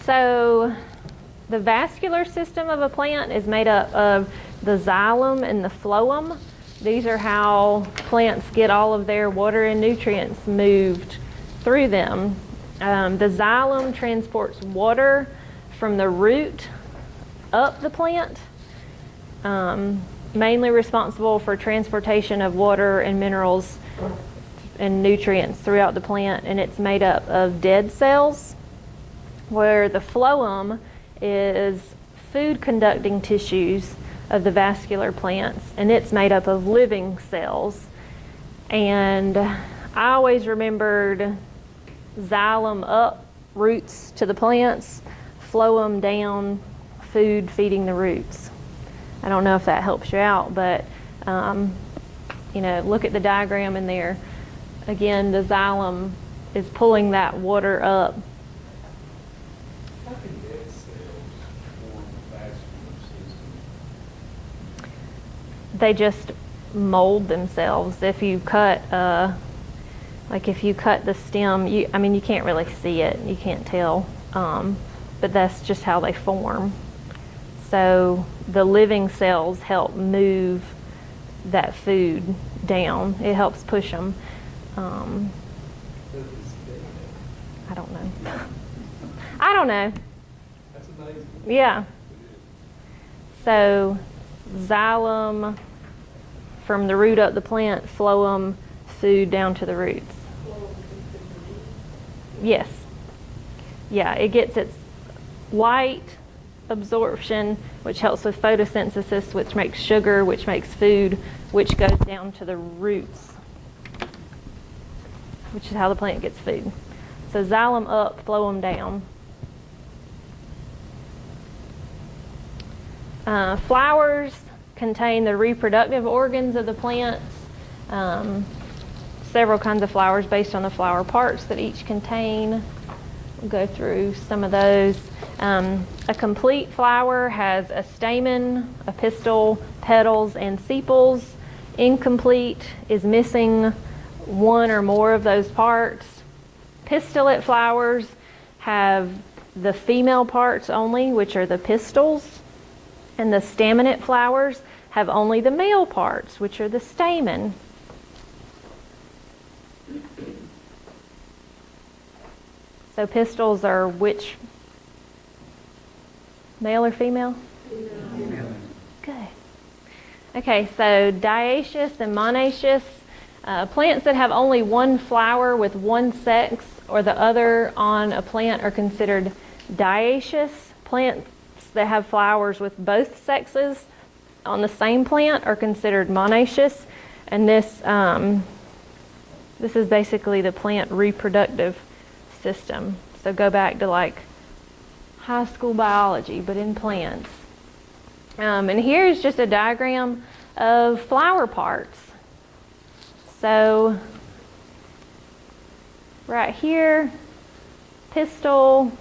So the vascular system of a plant is made up of the xylem and the phloem. These are how plants get all of their water and nutrients moved through them. The xylem transports water from the root up the plant, mainly responsible for transportation of water and minerals and nutrients throughout the plant, and it's made up of dead cells, where the phloem is food conducting tissues of the vascular plants, and it's made up of living cells. And I always remembered xylem up, roots to the plants, phloem down, food feeding the roots. I don't know if that helps you out, but look at the diagram in there. Again, the xylem is pulling that water up. How can dead cells form a vascular system? They just mold themselves. If you cut, if you cut the stem, you can't really see it. You can't tell, but that's just how they form. So the living cells help move that food down. It helps push them. I don't know. I don't know. That's amazing. Yeah. So xylem from the root up the plant, phloem, food down to the roots. Yes. Yeah, it gets its light absorption, which helps with photosynthesis, which makes sugar, which makes food, which goes down to the roots, which is how the plant gets food. So xylem up, phloem down. Flowers contain the reproductive organs of the plants. Several kinds of flowers based on the flower parts that each contain. We'll go through some of those. A complete flower has a stamen, a pistil, petals, and sepals. Incomplete is missing one or more of those parts. Pistillate flowers have the female parts only, which are the pistils, and the staminate flowers have only the male parts, which are the stamen. So pistils are which? Male or female? Female. Good. Okay, so dioecious and monoecious. Plants that have only one flower with one sex or the other on a plant are considered dioecious. Plants that have flowers with both sexes on the same plant are considered monoecious. And this is basically the plant reproductive system. So go back to like high school biology, but in plants. And here's just a diagram of flower parts. So right here, pistil,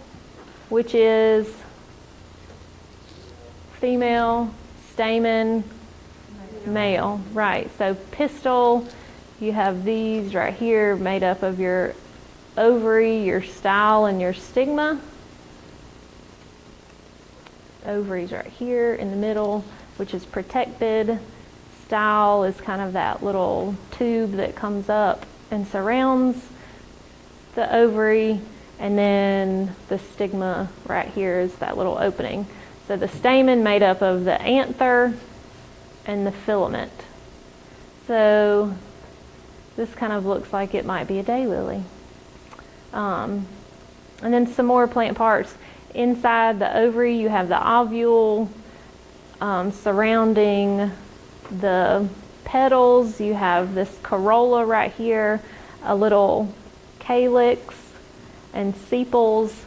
which is female, stamen, male. Right, so pistil, you have these right here made up of your ovary, your style, and your stigma. Ovaries right here in the middle, which is protected. Style is kind of that little tube that comes up and surrounds the ovary, and then the stigma right here is that little opening. So the stamen made up of the anther and the filament. So this kind of looks like it might be a daylily. And then some more plant parts. Inside the ovary, you have the ovule. Surrounding the petals, you have this corolla right here, a little calyx and sepals.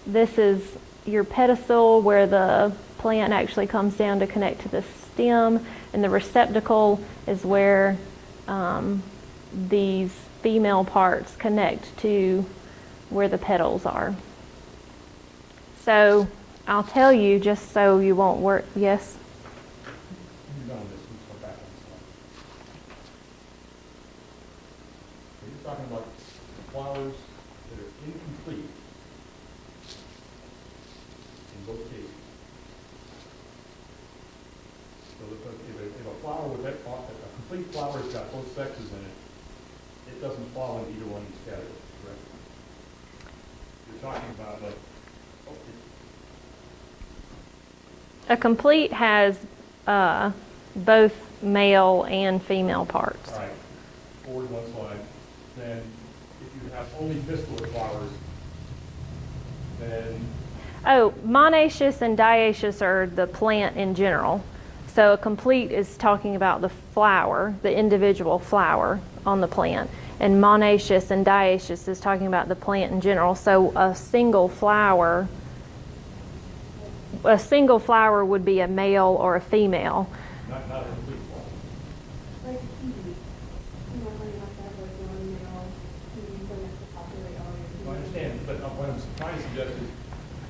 This is your pedicel, where the plant actually comes down to connect to the stem, and the receptacle is where these female parts connect to where the petals are. So I'll tell you, just so you won't work. Yes? You're talking about flowers that are incomplete. both cases. So if a flower with that, a complete flower's got both sexes in it, it doesn't fall in either one of these categories, correct? You're talking about like, A complete has both male and female parts. all right, forward one slide. Then if you have only distillate flowers, then Oh, monoecious and dioecious are the plant in general. So a complete is talking about the flower, the individual flower on the plant. And monoecious and dioecious is talking about the plant in general. So a single flower would be a male or a female. not a complete flower. Like kiwi. You normally have to have like one male kiwi for it to populate all your. I understand, but what I'm trying to suggest is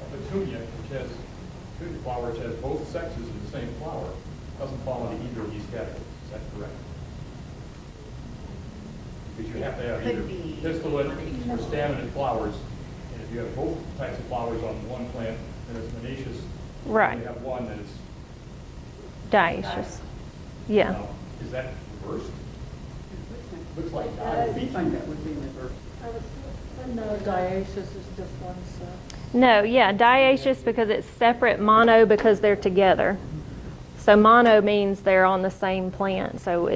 a petunia, petunia flower which has both sexes in the same flower, doesn't fall into either of these categories. Is that correct? Because you have to have either Could be. distillate or staminate flowers, and if you have both types of flowers on one plant, then it's monoecious. Right. If you have one, then it's Dioecious. Yeah. now, is that reversed? Looks like I that. think that would be reversed. No, Dioecious is just one sex. No, yeah, dioecious because it's separate, mono because they're together. So mono means they're on the same plant. So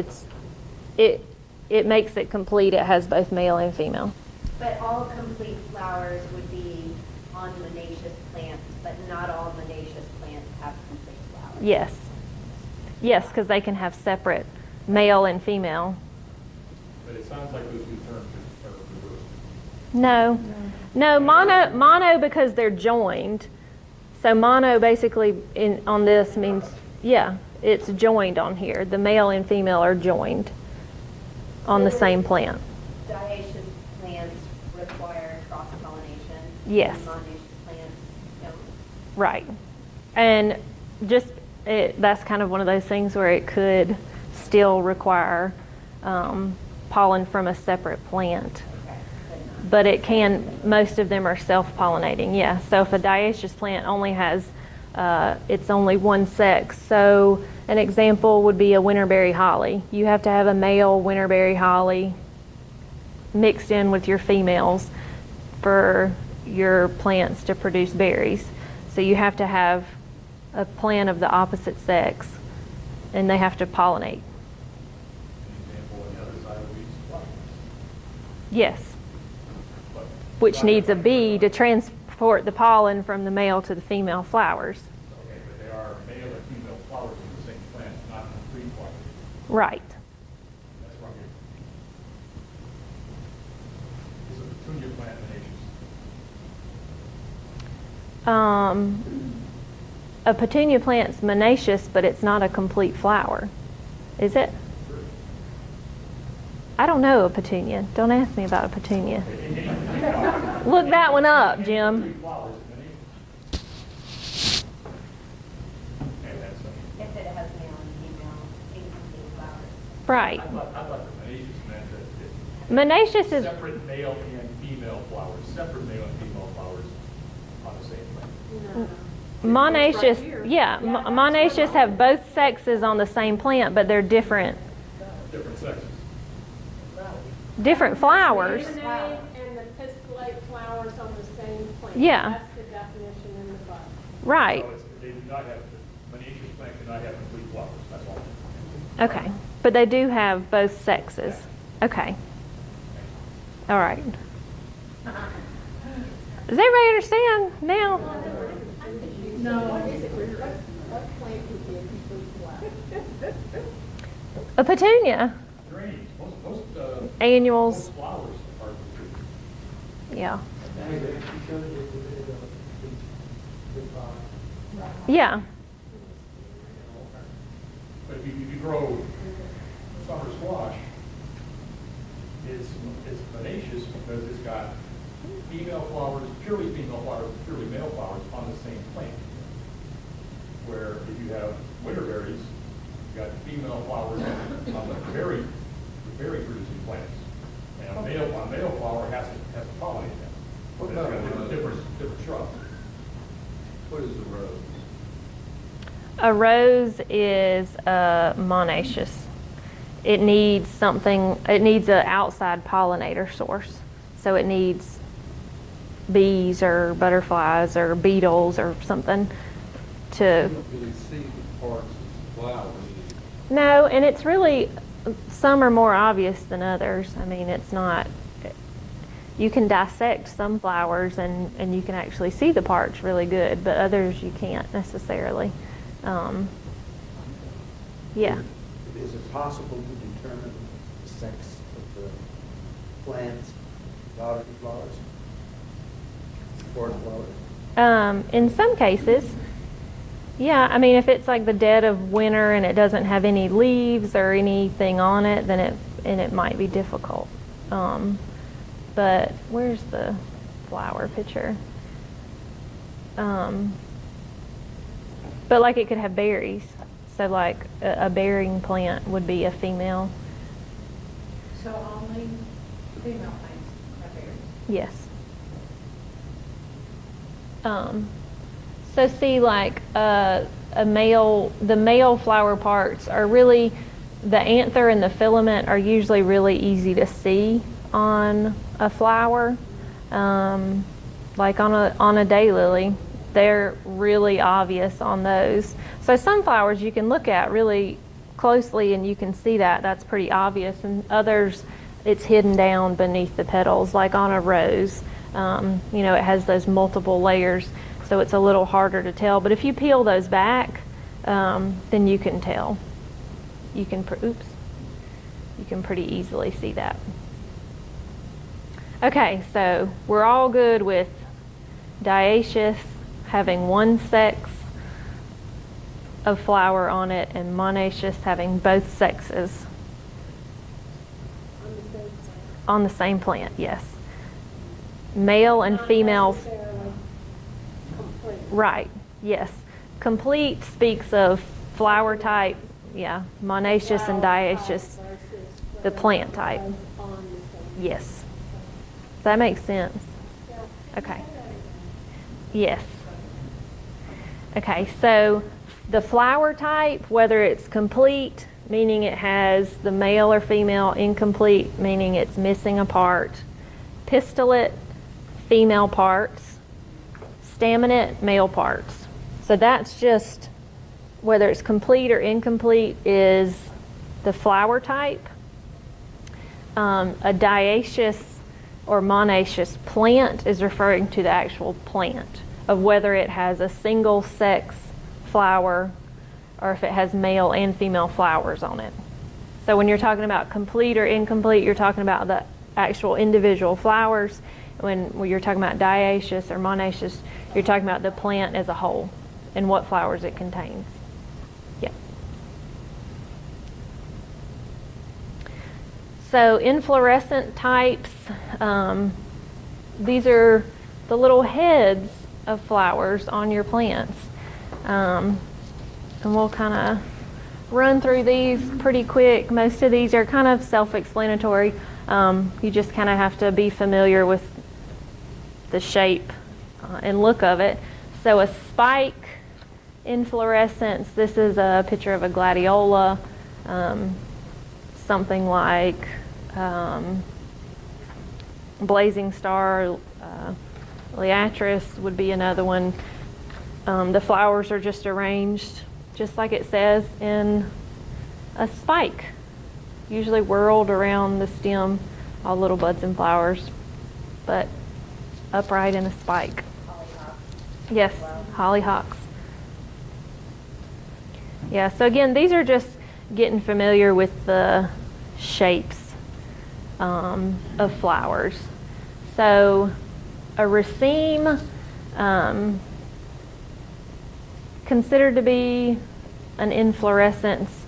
it makes it complete. It has both male and female. But all complete flowers would be on monoecious plants, but not all monoecious plants have complete flowers. Yes. Yes, because they can have separate male and female. But it sounds like those two terms are reversed. No. No, mono because they're joined. So mono basically on this means, yeah, it's joined on here. The male and female are joined on the same plant. Dioecious plants require cross-pollination. Yes. And monoecious plants don't. Right. And that's kind of one of those things where it could still require pollen from a separate plant. Okay, but not. But it can, most of them are self-pollinating, yeah. So if a dioecious plant only has, it's only one sex. So an example would be a winterberry holly. You have to have a male winterberry holly mixed in with your females for your plants to produce berries. So you have to have a plant of the opposite sex, and they have to pollinate. An example on the other side of these flowers. Yes, But which needs a bee to transport the pollen from the male to the female flowers. okay, but they are male and female flowers in the same plant, not complete flowers. Right. That's wrong. Is a petunia plant monoecious? A petunia plant's monoecious, but it's not a complete flower. Is it? I don't know a petunia. Don't ask me about a petunia. Look that one up, Jim. Three flowers, monoecious. Okay, that's a. If it has male and female incomplete flowers. Right. I thought the monoecious meant that Monoecious it's is, separate male and female flowers, separate male and female flowers on the same plant. No. monoecious, yeah, monoecious have both sexes on the same plant, but they're different Different sexes. flowers. The lemonade and the pistillate flowers on the same plant. Yeah. That's the definition in the book. Right. So they do not have, monoecious plant cannot have complete flowers, that's all. Okay. But they do have both sexes. Okay. All right. Does everybody understand now? No. What plant would be a complete flower? A petunia. Geraniums, most Annuals. flowers are complete. Yeah. Yeah. But if you grow summer squash, it's monoecious because it's got female flowers, purely female flowers, purely male flowers on the same plant. Where if you have winterberries, you've got female flowers on the berry producing plants. And a male flower has to pollinate them. What It's about, got different shrubs. what What is a rose? A rose is monoecious. It needs an outside pollinator source. So it needs bees or butterflies or beetles or something You to, don't really see the parts as flowers. no, and it's really, some are more obvious than others. I mean, it's not, you can dissect some flowers and you can actually see the parts really good, but others you can't necessarily. Yeah. Is it possible to determine the sex of the plants, flowers and flowers? Or flowers? In some cases, yeah. I mean, if it's like the dead of winter and it doesn't have any leaves or anything on it, then it might be difficult. But where's the flower picture? But like it could have berries. So like a bearing plant would be a female. So only female plants have berries. Yes. So see, like the male flower parts are really, the anther and the filament are usually really easy to see on a flower. Like on a daylily, they're really obvious on those. So some flowers you can look at really closely and you can see that, that's pretty obvious, and others it's hidden down beneath the petals, like on a rose. It has those multiple layers, so it's a little harder to tell. But if you peel those back, then you can tell. You can pretty easily see that. Okay, so we're all good with dioecious having one sex of flower on it and monoecious having both sexes On the same plant. on the same plant, yes. Male and Not female, necessarily complete. right, yes. Complete speaks of flower type, yeah, monoecious and Flower type dioecious, versus the plant type. whatever was on the same. Yes. Does that make sense? Yeah. Okay. Yes. Okay, so the flower type, whether it's complete, meaning it has the male or female, incomplete, meaning it's missing a part, pistillate, female parts, staminate, male parts. So that's just, whether it's complete or incomplete, is the flower type. A dioecious or monoecious plant is referring to the actual plant, of whether it has a single sex flower or if it has male and female flowers on it. So when you're talking about complete or incomplete, you're talking about the actual individual flowers. When you're talking about dioecious or monoecious, you're talking about the plant as a whole and what flowers it contains. Yeah. So inflorescent types, these are the little heads of flowers on your plants. And we'll kind of run through these pretty quick. Most of these are kind of self-explanatory. You just kind of have to be familiar with the shape and look of it. So a spike inflorescence, this is a picture of a gladiola, something like blazing star, liatris would be another one. The flowers are just arranged just like it says in a spike, usually whirled around the stem, all little buds and flowers, but upright in a spike. Hollyhock. Yes, hollyhocks. Yeah, so again, these are just getting familiar with the shapes of flowers. So a raceme, considered to be an inflorescence.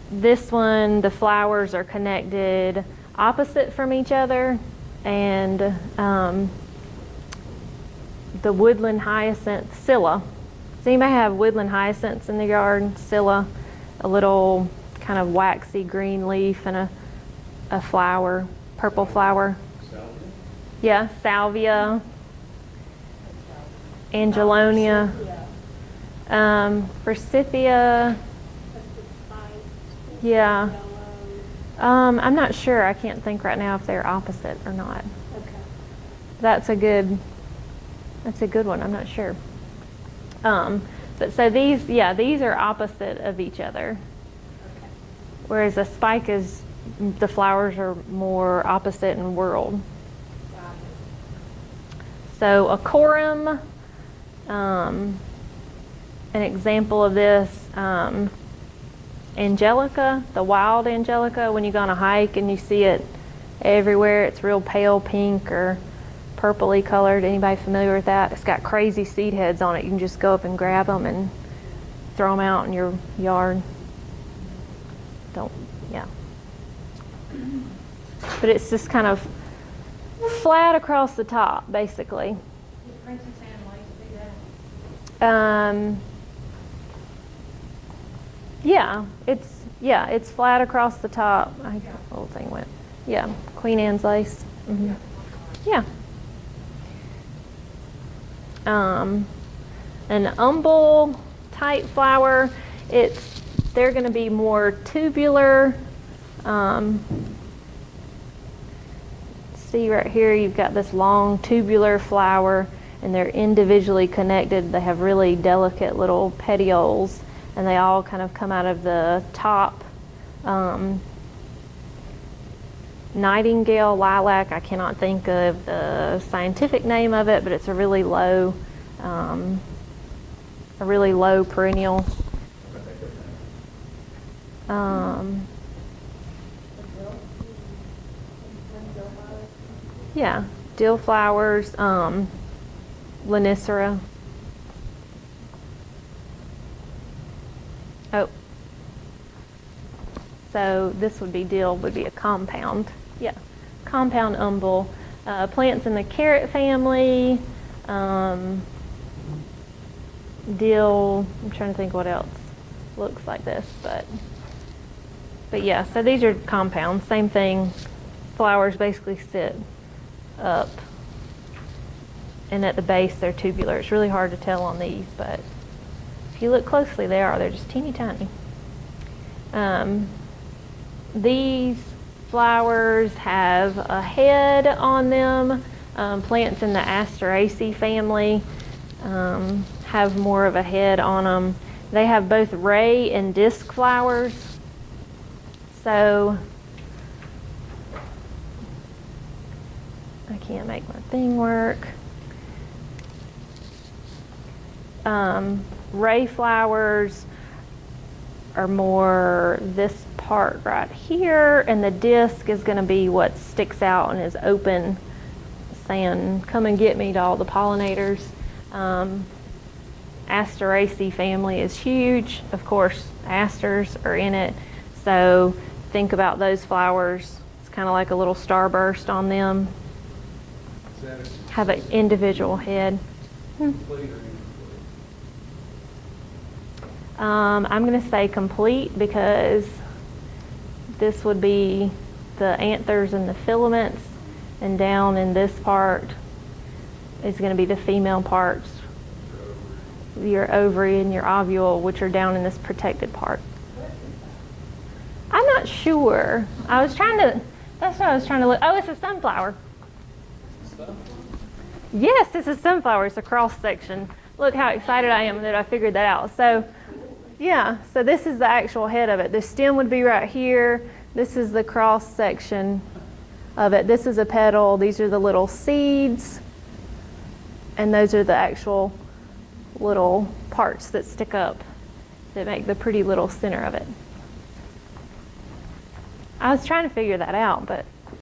This one, the flowers are connected opposite from each other, and the woodland hyacinth, scilla. Does anybody have woodland hyacinths in the yard? Scilla, a little kind of waxy green leaf and a flower, purple flower. Salvia? Yeah, salvia. Angelonia. Forsythia, That's the spike. yeah. Yellow. I'm not sure. I can't think right now if they're opposite or not. Okay. That's a good one. I'm not sure. But so these are opposite of each other. Okay. Whereas a spike is, the flowers are more opposite in whorled. Got it. So a corum, an example of this, angelica, the wild angelica, when you go on a hike and you see it everywhere, it's real pale pink or purpley colored. Anybody familiar with that? It's got crazy seed heads on it. You can just go up and grab them and throw them out in your yard. Yeah. But it's just kind of flat across the top, basically. Did Princess Anne Lace do that? It's flat across the top. The whole thing went. Yeah, Queen Anne's lace. Mhm. Yeah. An umbel type flower, they're going to be more tubular. See right here, you've got this long tubular flower, and they're individually connected. They have really delicate little petioles, and they all kind of come out of the top. Nightingale lilac, I cannot think of the scientific name of it, but it's a really low perennial. Yeah, dill flowers, Lonicera. Oh, so this would be a compound. Yeah, compound umbel. Plants in the carrot family. Dill. I'm trying to think what else looks like this, but yeah. So these are compounds. Same thing. Flowers basically sit up, and at the base they're tubular. It's really hard to tell on these, but if you look closely, they're just teeny tiny. These flowers have a head on them. Plants in the Asteraceae family have more of a head on them. They have both ray and disc flowers. So I can't make my thing work. Ray flowers are more this part right here, and the disc is going to be what sticks out and is open, saying, "Come and get me" to all the pollinators. Asteraceae family is huge. Of course, asters are in it, so think about those flowers. It's kind of like a little starburst on them. Is that a Have an individual head. complete or incomplete? I'm going to say complete because this would be the anthers and the filaments, and down in this part is going to be the female parts, your ovary and your ovule, which are down in this protected part. I'm not sure. That's what I was trying to look. Oh, it's a sunflower. Yes, it's a sunflower. It's a cross section. Look how excited I am that I figured that out. So, yeah, so this is the actual head of it. The stem would be right here. This is the cross section of it. This is a petal. These are the little seeds. And those are the actual little parts that stick up that make the pretty little center of it. I was trying to figure that out, but